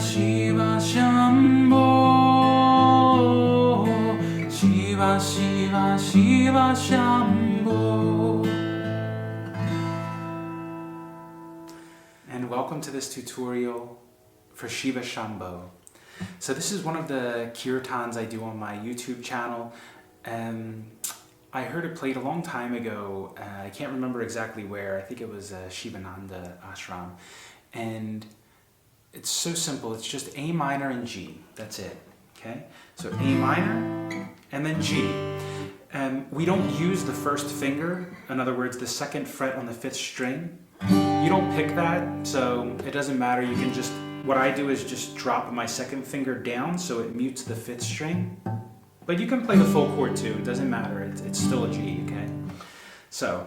Shiva Shambo, Shiva Shiva Shiva Shambo. And welcome to this tutorial for Shiva Shambo. So this is one of the kirtans I do on my YouTube channel. I heard it played a long time ago. I can't remember exactly where. I think it was Shivananda ashram. And it's so simple. It's just A minor and G. That's it. Okay? So A minor and then G. We don't use the first finger. In other words, the second fret on the 5th string. You don't pick that, so it doesn't matter. You can just, what I do is just drop my second finger down so it mutes the 5th string. But you can play the full chord too. It doesn't matter. It's still a G, okay? So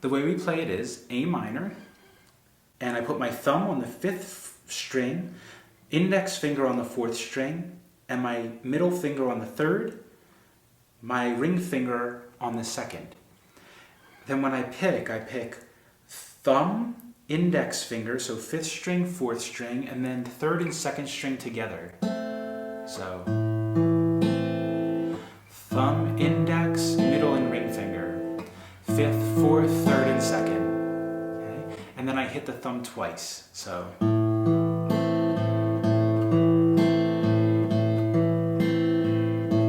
the way we play it is A minor, and I put my thumb on the 5th string, index finger on the 4th string, and my middle finger on the 3rd, my ring finger on the 2nd. Then when I pick thumb, index finger, so 5th string, 4th string, and then 3rd and 2nd string together. So thumb, index, middle, and ring finger. 5th, 4th, 3rd, and 2nd. Okay? And then I hit the thumb twice. So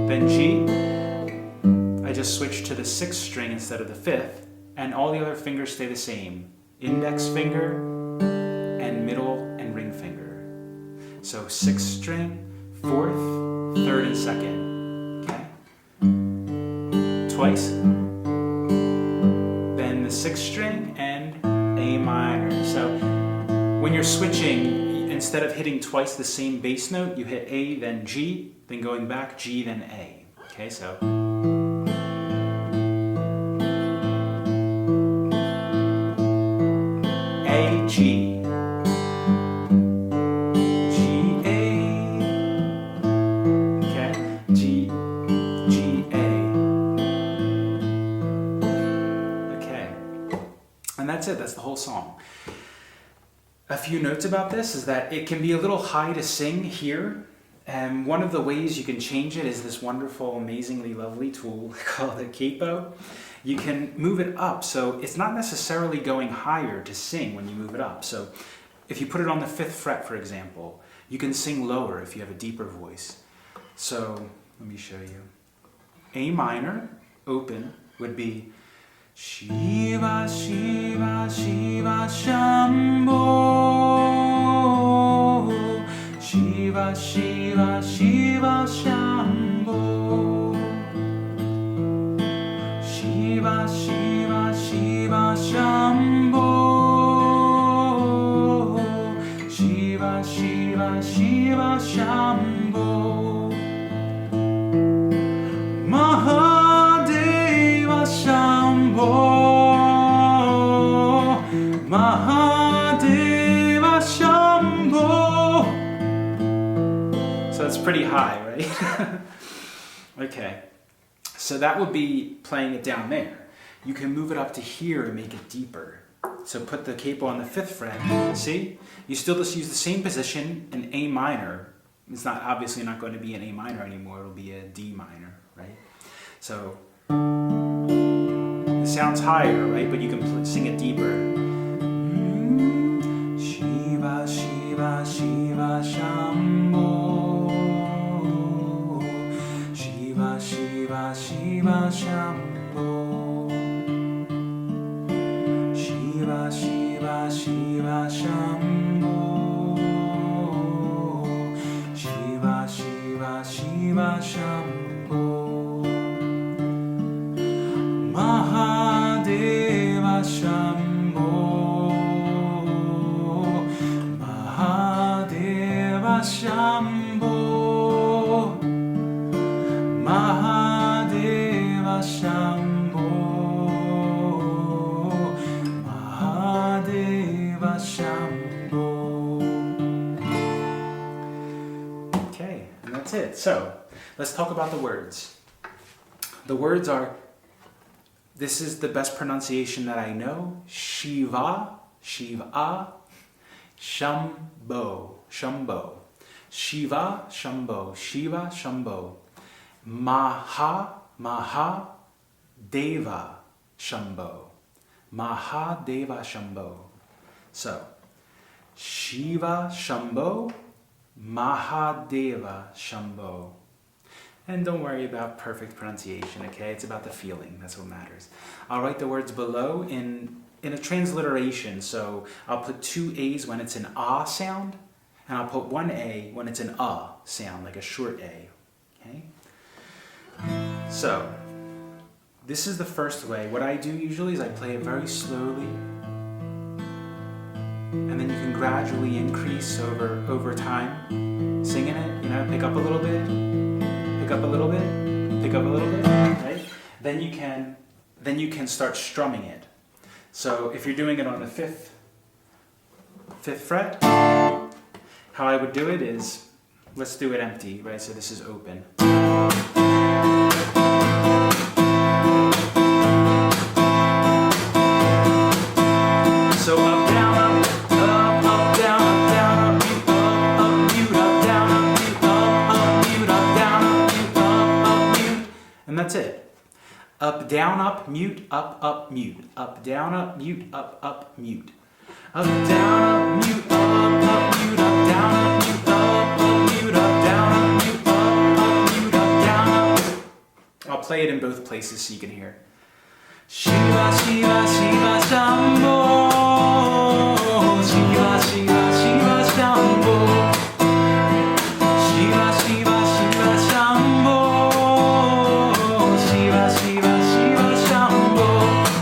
then G, I just switch to the 6th string instead of the 5th, and all the other fingers stay the same. Index finger and middle and ring finger. So 6th string, 4th, 3rd, and 2nd. Twice, then the 6th string and A minor. So when you're switching, instead of hitting twice the same bass note, you hit A, then G, then going back, G, then A. Okay, so A, G. And that's it, that's the whole song. A few notes about this is that it can be a little high to sing here. And one of the ways you can change it is this wonderful, amazingly lovely tool called a capo. You can move it up, so it's not necessarily going higher to sing when you move it up. So if you put it on the 5th fret, for example, you can sing lower if you have a deeper voice. So let me show you. A minor, open, would be Shiva, Shiva, Shiva Shambo, Shiva, Shiva, Shiva Shambo, Shiva, Shiva, Shiva Shambo, Shiva, Shiva, Shiva Shambo, Mahadeva Shambo, Mahadeva Shambo. So that's pretty high, right? Okay, so that would be playing it down there. You can move it up to here and make it deeper. So put the capo on the 5th fret. See? You still just use the same position in A minor. It's not obviously not going to be an A minor anymore. It'll be a D minor, right? So it sounds higher, right? But you can sing it deeper. Shiva, Shiva, Shiva Shambo, Shiva, Shiva, Shiva Shambo, Shiva, Shiva, Shiva Shambo, Shiva, Shiva, Shiva Shambo, Mahadeva Shambo, Mahadeva Shambo, Mahadeva Shambo, Mahadeva Shambo. Okay, and that's it. So let's talk about the words. The words are, this is the best pronunciation that I know, Shiva, Shiva. Shambo, Shambo. Shiva Shambo, Shiva Shambo. Maha Deva Shambo. Mahadeva Shambo. So, Shiva Shambo, Mahadeva Shambo. And don't worry about perfect pronunciation, okay? It's about the feeling, that's what matters. I'll write the words below in a transliteration, so I'll put 2 A's when it's an ah sound, and I'll put 1 A when it's an sound, like a short A, okay? So, this is the first way. What I do usually is I play it very slowly, and then you can gradually increase over time, singing it, you know, pick up a little bit, pick up a little bit, pick up a little bit, right? Then you can start strumming it. So if you're doing it on the fifth fret, how I would do it is, let's do it empty, right? So this is open. So up, down, up, up, down, up, down, up, mute, up, down, up, mute, up, mute, up, down, up, mute, up, mute. And that's it. Up, down, up, mute, up, mute. Up, down, up, mute, up, mute. Up, down, up, mute, up, mute, up, down, up, mute, up, mute, up, down, up, mute, up, mute, up, down, up. I'll play it in both places so you can hear. Shiva, Shiva, Shiva, Shambo. Shiva, Shiva, Shiva, Shambo. Shiva, Shiva, Shiva, Shambo. Shiva, Shiva, Shiva, Shambo.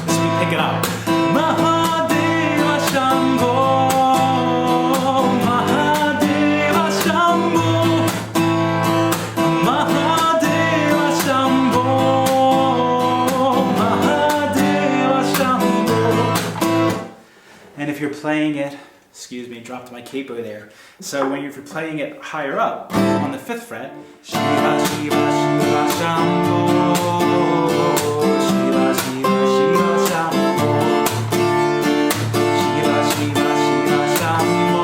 As we pick it up. Mahadeva Shambo. Mahadeva Shambo. Mahadeva Shambo. Mahadeva Shambo. And if you're playing it, excuse me, dropped my capo there. So if you're playing it higher up on the 5th fret, Shiva, Shiva, Shiva, Shambo. Shiva, Shiva, Shiva, Shambo. Shiva, Shiva, Shiva, Shambo.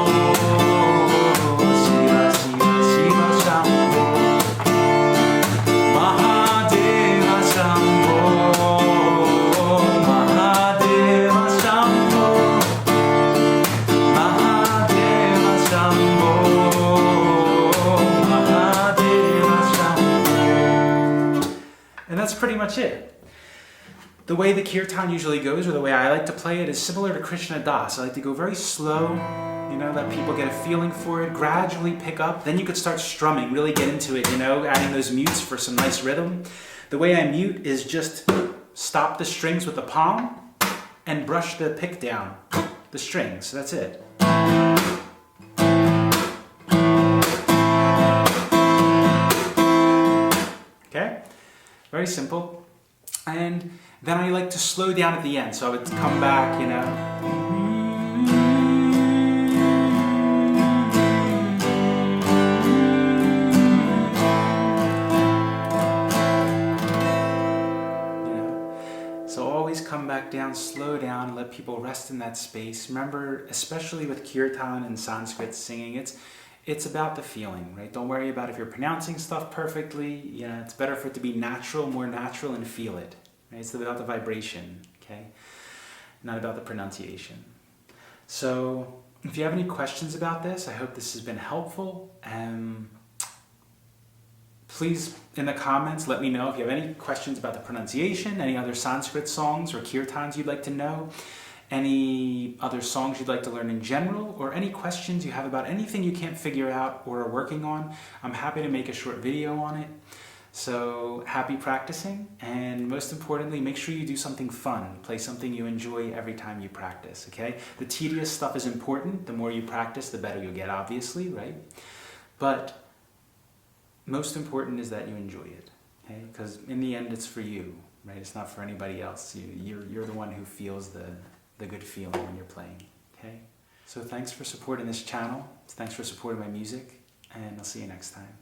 Shiva, Shiva, Shiva, Shambo. Mahadeva Shambo. Mahadeva Shambo. Mahadeva Shambo. Mahadeva Shambo. And that's pretty much it. The way the kirtan usually goes, or the way I like to play it, is similar to Krishna Das. I like to go very slow, you know, let people get a feeling for it, gradually pick up. Then you could start strumming, really get into it, you know, adding those mutes for some nice rhythm. The way I mute is just stop the strings with the palm and brush the pick down, the strings. So that's it. Okay? Very simple. And then I like to slow down at the end, so I would come back, you know. So always come back down, slow down, let people rest in that space. Remember, especially with kirtan and Sanskrit singing, it's about the feeling, right? Don't worry about if you're pronouncing stuff perfectly. You know, it's better for it to be natural, more natural, and feel it. Right? It's about the vibration, okay? Not about the pronunciation. So, if you have any questions about this, I hope this has been helpful. Please, in the comments, let me know if you have any questions about the pronunciation, any other Sanskrit songs or kirtans you'd like to know, any other songs you'd like to learn in general, or any questions you have about anything you can't figure out or are working on. I'm happy to make a short video on it. So happy practicing, and most importantly, make sure you do something fun. Play something you enjoy every time you practice, okay? The tedious stuff is important. The more you practice, the better you'll get, obviously, right? But most important is that you enjoy it, okay? Because in the end, it's for you, right? It's not for anybody else. You're the one who feels the good feeling when you're playing, okay? So thanks for supporting this channel. Thanks for supporting my music, and I'll see you next time.